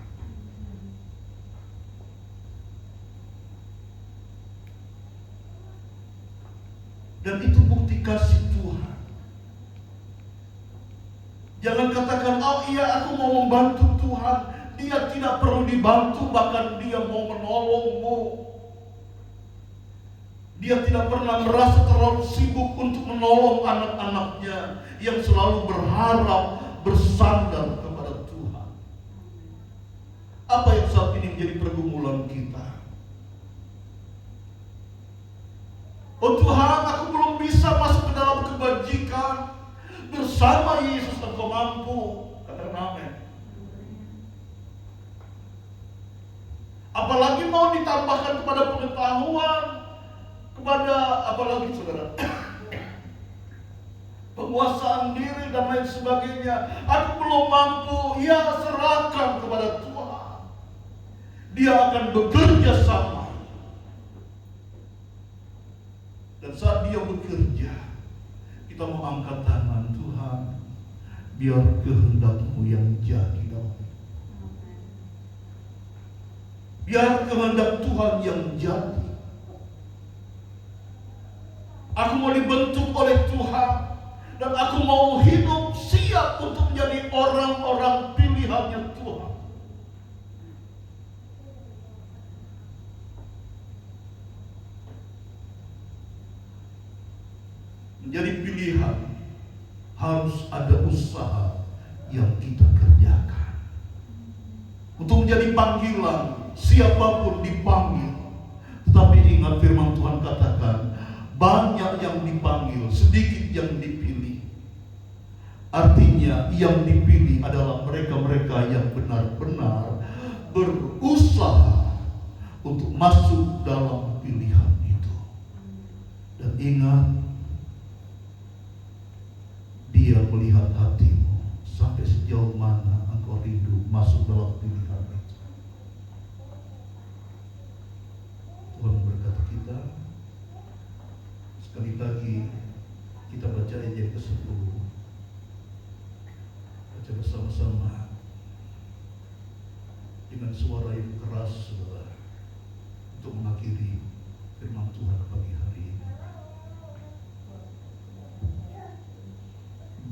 Dan itu bukti kasih Tuhan. Jangan katakan, oh iya aku mau membantu Tuhan. Dia tidak perlu dibantu, bahkan Dia mau menolongmu. Dia tidak pernah merasa terlalu sibuk untuk menolong anak-anaknya yang selalu berharap bersandar kepada Tuhan. Apa yang saat ini menjadi pergumulan kita? Oh Tuhan, aku belum bisa masuk ke dalam kebajikan. Bersama Yesus Engkau mampu. Katakan amin. Apalagi mau ditambahkan kepada pengetahuan, kepada apalagi saudara, penguasaan diri dan lain sebagainya. Aku belum mampu, ya serahkan kepada Tuhan. Dia akan bekerja sama. Dan saat Dia bekerja, kita mau angkat tangan, Tuhan, biar kehendak-Mu yang jadi dalam. Biar kehendak Tuhan yang jadi. Aku mau dibentuk oleh Tuhan. Dan aku mau hidup siap untuk menjadi orang-orang pilihannya Tuhan. Menjadi pilihan harus ada usaha yang kita kerjakan. Untuk menjadi panggilan, siapapun dipanggil. Tetapi ingat firman Tuhan katakan, banyak yang dipanggil, sedikit yang dipilih. Artinya yang dipilih adalah mereka-mereka yang benar-benar berusaha untuk masuk dalam pilihan itu. Dan ingat, Dia melihat hatimu sampai sejauh mana engkau rindu masuk dalam pilihan itu. Tuhan memberkati kita. Sekali lagi kita baca ayat yang ke-10. Baca bersama-sama. dengan suara yang keras, saudara, untuk mengakhiri firman Tuhan pagi hari ini.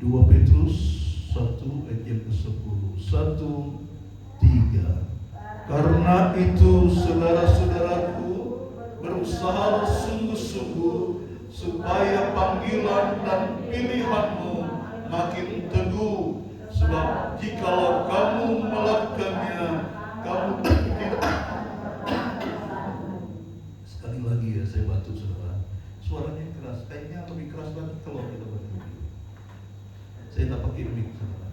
2 Petrus 1 ayat yang ke-10. 1, 3. Karena itu saudara-saudaraku, berusaha sungguh-sungguh supaya panggilan dan pilihanmu makin teguh, sebab jikalau kamu melakukannya, kamu tidak. Sekali lagi ya, saya bantu saudara, suaranya keras, kayaknya lebih keras banget kalau kita bantu. Saya tak pakai mic, saudara.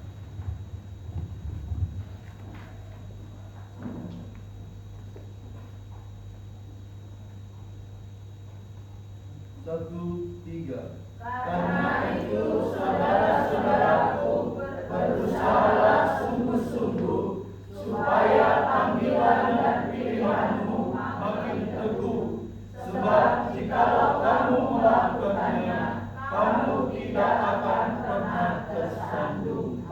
Satu, tiga. Karena itu saudara-saudaraku, berusahalah sungguh-sungguh supaya panggilan dan pilihanmu makin teguh, sebab jikalau kamu melakukannya, kamu tidak akan pernah tersandung.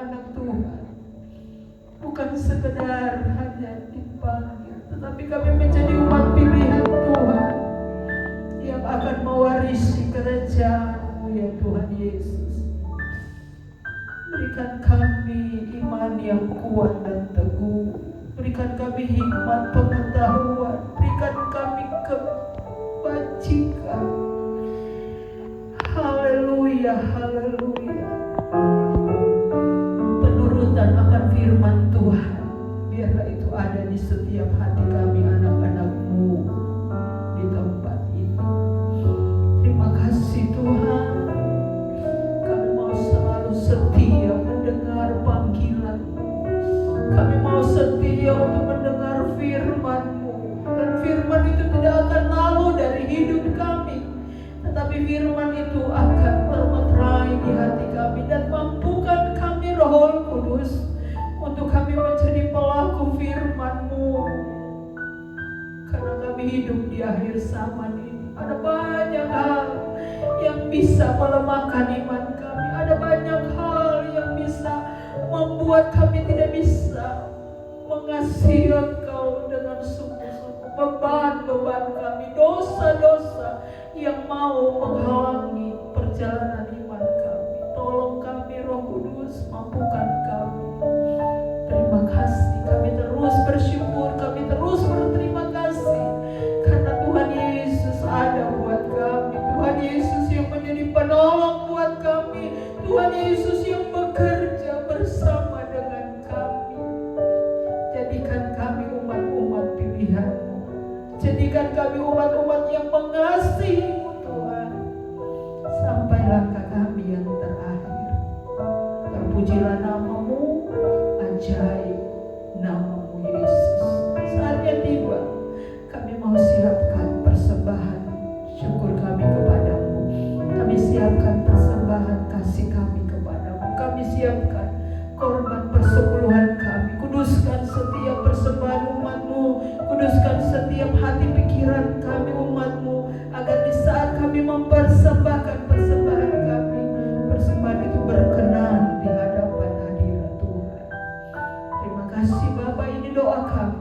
anak-anak Tuhan bukan sekedar hanya dipanggil, tetapi kami menjadi umat pilihan Tuhan yang akan mewarisi kerajaan-Mu ya Tuhan Yesus. Berikan kami iman yang kuat dan teguh, berikan kami hikmat pengetahuan, berikan kami kebajikan. Haleluya, haleluya. Penurutan akan firman Tuhan, biarlah itu ada di setiap hati kami anak-anak-Mu di tempat ini. Terima kasih Tuhan, kami mau selalu setia mendengar panggilan-Mu. Kami mau setia untuk mendengar firman-Mu, dan firman itu tidak akan lalu dari hidup kami, tetapi firman itu akan termeterai di hati kami dan mampukan kami Roh Kudus untuk kami menjadi pelaku firman-Mu. Karena kami hidup di akhir zaman ini, ada banyak hal yang bisa melemahkan iman kami, ada banyak hal yang bisa membuat kami tidak bisa mengasihi Engkau dengan sungguh-sungguh. Beban-beban kami, dosa-dosa yang mau menghalangi perjalanan iman kami. Tolong kami Roh Kudus, mampukan kami. Terima kasih, kami terus bersyukur, kami terus berterima kasih karena Tuhan Yesus ada buat kami. Tuhan Yesus yang menjadi penolong buat kami, Tuhan Yesus yang bekerja bersama dengan kami. Jadikan kami umat-umat pilihan-Mu, jadikan kami umat-umat yang mengasihi-Mu Tuhan, sampai langkah kami yang terakhir. Terpujilah nama-Mu, ajaib nama-Mu Yesus. Saatnya tiba, kami mau siapkan persembahan syukur kami kepadamu. Kami siapkan persembahan kasih kami kepadamu. Kami siapkan korban persepuluhan kami. Kuduskan setiap persembahan umat-Mu, kuduskan setiap hati pikiran kami umat-Mu, agar di saat kami mempersembahkan persembahan kami, persembahan itu berkenan di hadapan hadirat Tuhan. Terima kasih Bapa, ini doa kami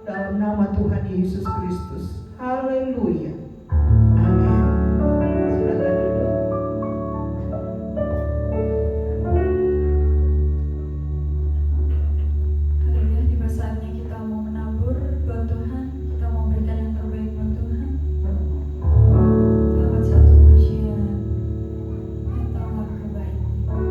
dalam nama Tuhan Yesus Kristus. Haleluya. Amin. Silakan duduk. Haleluya, tiba saatnya kita mau menabur buat Tuhan, kita mau berikan yang terbaik buat Tuhan. Kita angkat satu pujian, Engkaulah kebaikan.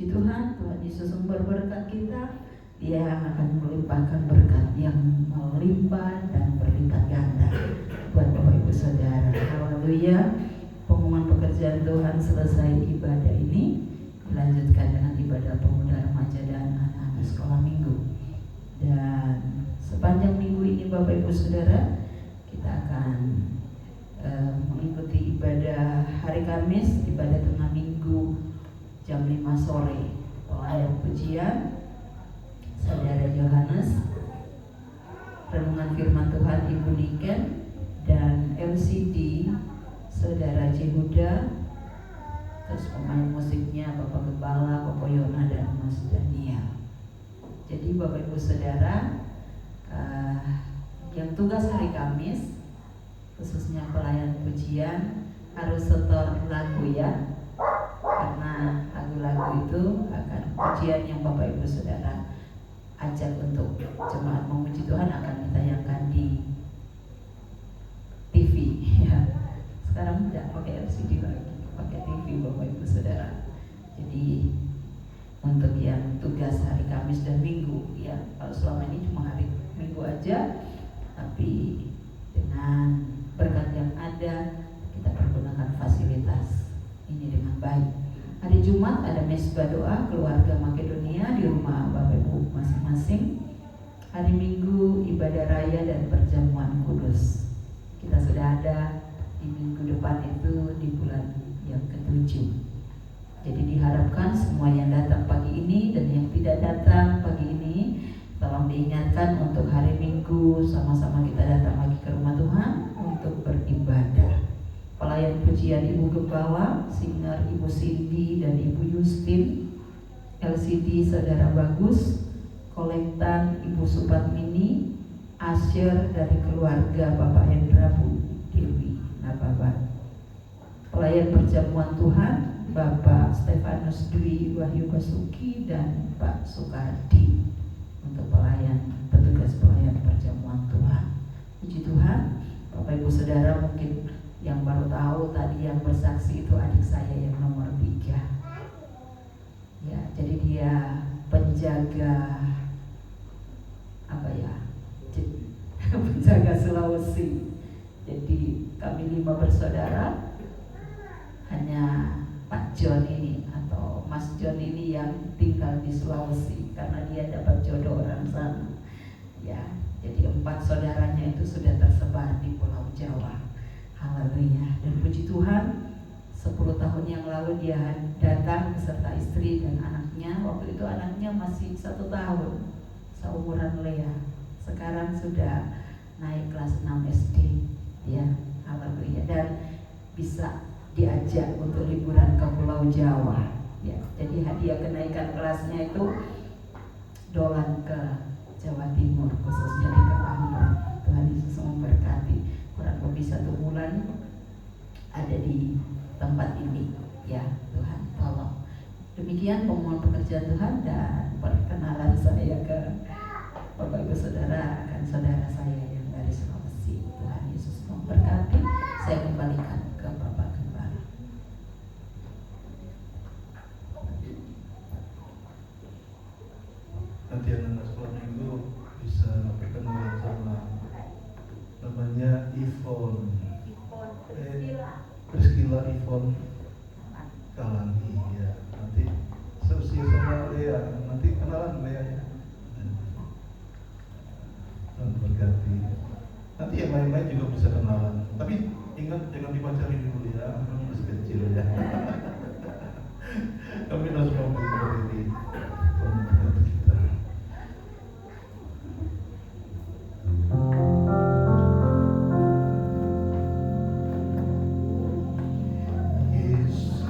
Puji Tuhan, Tuhan Yesus sumber berkat kita. Dia akan melimpahkan berkat yang melimpah dan berlipat ganda buat Bapak Ibu Saudara. Haleluya. Pengumuman pekerjaan Tuhan selesai ibadah ini, dilanjutkan dengan ibadah pemuda remaja dan anak-anak sekolah minggu. Dan sepanjang minggu ini Bapak Ibu Saudara, kita akan mengikuti ibadah hari Kamis, ibadah tengah minggu jam 5 sore, pelayan pujian Saudara Yohanes, renungan firman Tuhan Ibu Niken, dan LCD Saudara Jehuda, terus pemain musiknya Bapak Gembala, Bapak Yona, dan Mas Daniel. Jadi Bapak Ibu Saudara, yang tugas hari Kamis, khususnya pelayan pujian, harus setor lagu ya, karena lagu-lagu itu akan pujian yang Bapak Ibu Saudara ajak untuk jemaat memuji Tuhan akan ditayangkan di TV ya. Sekarang tidak pakai LCD lagi, pakai TV Bapak Ibu Saudara. Jadi untuk yang tugas hari Kamis dan Minggu ya, kalau selama ini cuma hari Minggu aja, tapi dengan berkat yang ada kita pergunakan fasilitas ini dengan baik. Hari Jumat ada mesbah doa keluarga Makedonia di rumah Bapak Ibu masing-masing. Hari Minggu ibadah raya dan perjamuan kudus. Kita sudah ada di minggu depan itu di bulan yang ke-7. Jadi diharapkan semua yang datang pagi ini dan yang tidak datang pagi ini, tolong diingatkan untuk hari Minggu sama-sama kita datang lagi ke rumah Tuhan untuk beribadah. Pelayan pujian Ibu Gembala, singer Ibu Cindy dan Ibu Justin, LCD Saudara Bagus, kolektan Ibu Supatmini, Asher dari keluarga Bapak Hendra Bu Dewi Nababan. Pelayan perjamuan Tuhan Bapak Stefanus Dwi Wahyu Basuki dan Pak Sukardi untuk petugas pelayan perjamuan Tuhan. Puji Tuhan, Bapak Ibu Saudara mungkin yang baru tahu tadi yang bersaksi itu adik saya yang nomor 3. Ya, jadi dia penjaga penjaga Sulawesi. Jadi kami 5 bersaudara, hanya Pak John ini atau Mas John ini yang tinggal di Sulawesi karena dia dapat jodoh orang sana. Ya, jadi 4 saudaranya itu sudah tersebar di Pulau Jawa. Haleluya. Dan puji Tuhan, 10 tahun yang lalu dia datang beserta istri dan anaknya. Waktu itu anaknya masih 1 tahun, seumuran Lea. Sekarang sudah naik kelas 6 SD. Ya, haleluya. Dan bisa diajak untuk liburan ke Pulau Jawa. Ya, jadi hadiah kenaikan kelasnya itu dolan ke Jawa Timur, khususnya di Kelahiran. Tuhan Yesus memberkati. Kurang lebih 1 bulan ada di tempat ini ya, Tuhan tolong. Demikian pengumuman pekerjaan Tuhan dan perkenalan saya ke Bapak Ibu Saudara akan saudara saya yang dari Sulawesi. Tuhan Yesus memberkati. Saya kembalikan ke Bapak Gembala. Nanti anak sekolah minggu bisa berkenalan sama namanya Ivon Priscilla Ivon Kalani ya. Nanti seusia sama Lea, nanti kenalan Lea ya. Dan berganti. Nanti yang lain-lain juga bisa kenalan. Tapi ingat jangan dipacarin dulu ya, masih kecil ya. Kami harus memperbaiki diri. Yesus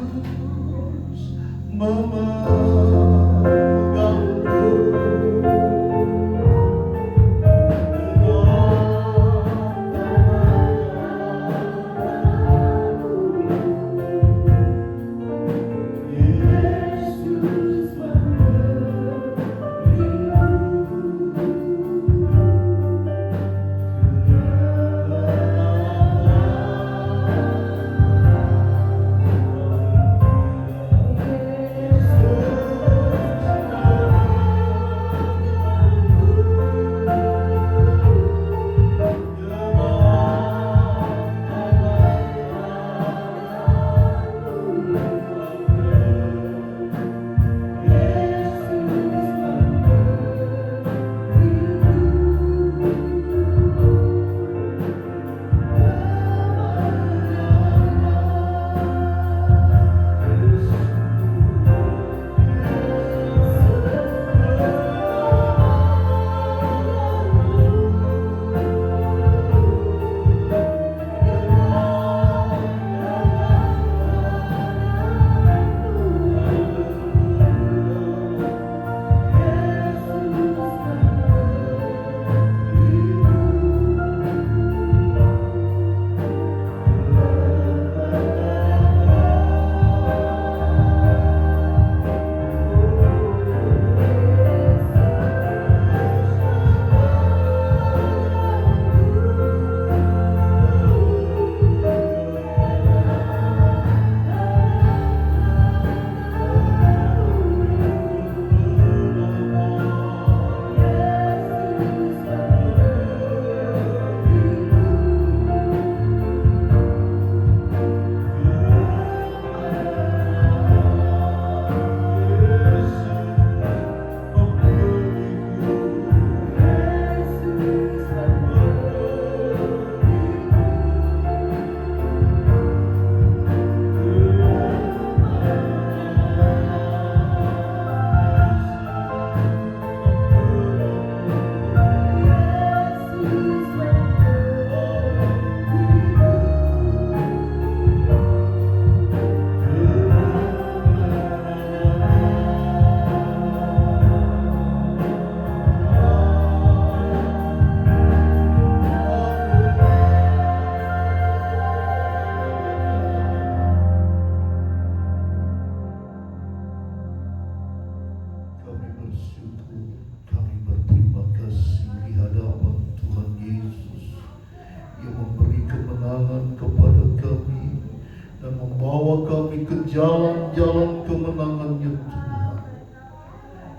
kami ke jalan-jalan kemenangannya Tuhan.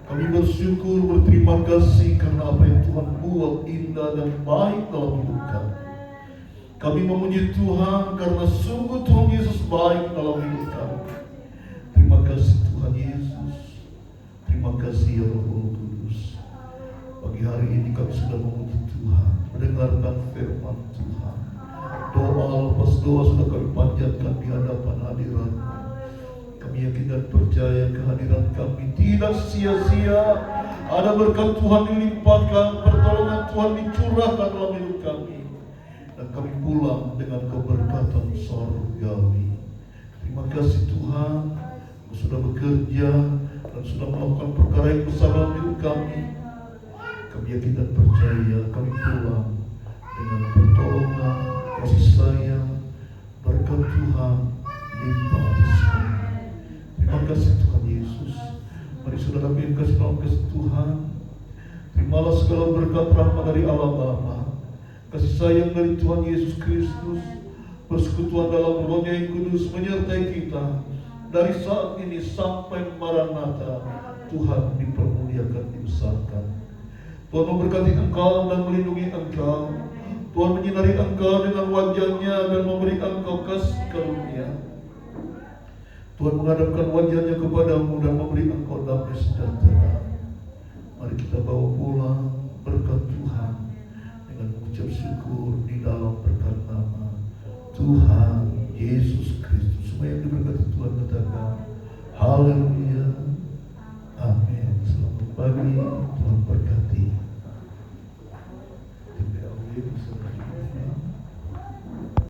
Kami bersyukur, berterima kasih karena apa yang Tuhan buat indah dan baik dalam hidup kami. Kami memuji Tuhan karena sungguh Tuhan Yesus baik dalam hidup kami. Terima kasih Tuhan Yesus. Terima kasih ya Roh Kudus. Pagi hari ini kami sudah memuji Tuhan, mendengarkan firman Tuhan. Doa lepas doa sudah kami panjatkan di hadapan hadirat. Kami yakin dan percaya kehadiran kami tidak sia-sia. Ada berkat Tuhan dilimpahkan, pertolongan Tuhan dicurahkan dalam hidup kami. Dan kami pulang dengan keberkatan surgawi. Terima kasih Tuhan, Kau sudah bekerja dan sudah melakukan perkara yang besar dalam hidup kami. Kami yakin dan percaya kami pulang dengan pertolongan, kasih sayang, berkat Tuhan limpah atas kami. Terima kasih Tuhan Yesus. Mari saudara kami kasih dalam kasih Tuhan. Terimalah segala berkat rahmat dari Allah Bapa, kasih sayang dari Tuhan Yesus Kristus, persekutuan dalam Roh-Nya yang kudus menyertai kita dari saat ini sampai Maranatha. Tuhan dipermuliakan, dibesarkan. Tuhan memberkati engkau dan melindungi engkau. Tuhan menyinari engkau dengan wajah-Nya dan memberi engkau kasih karunia. Tuhan menghadapkan wajah-Nya kepadamu dan memberi engkau damai sejahtera. Mari kita bawa pulang berkat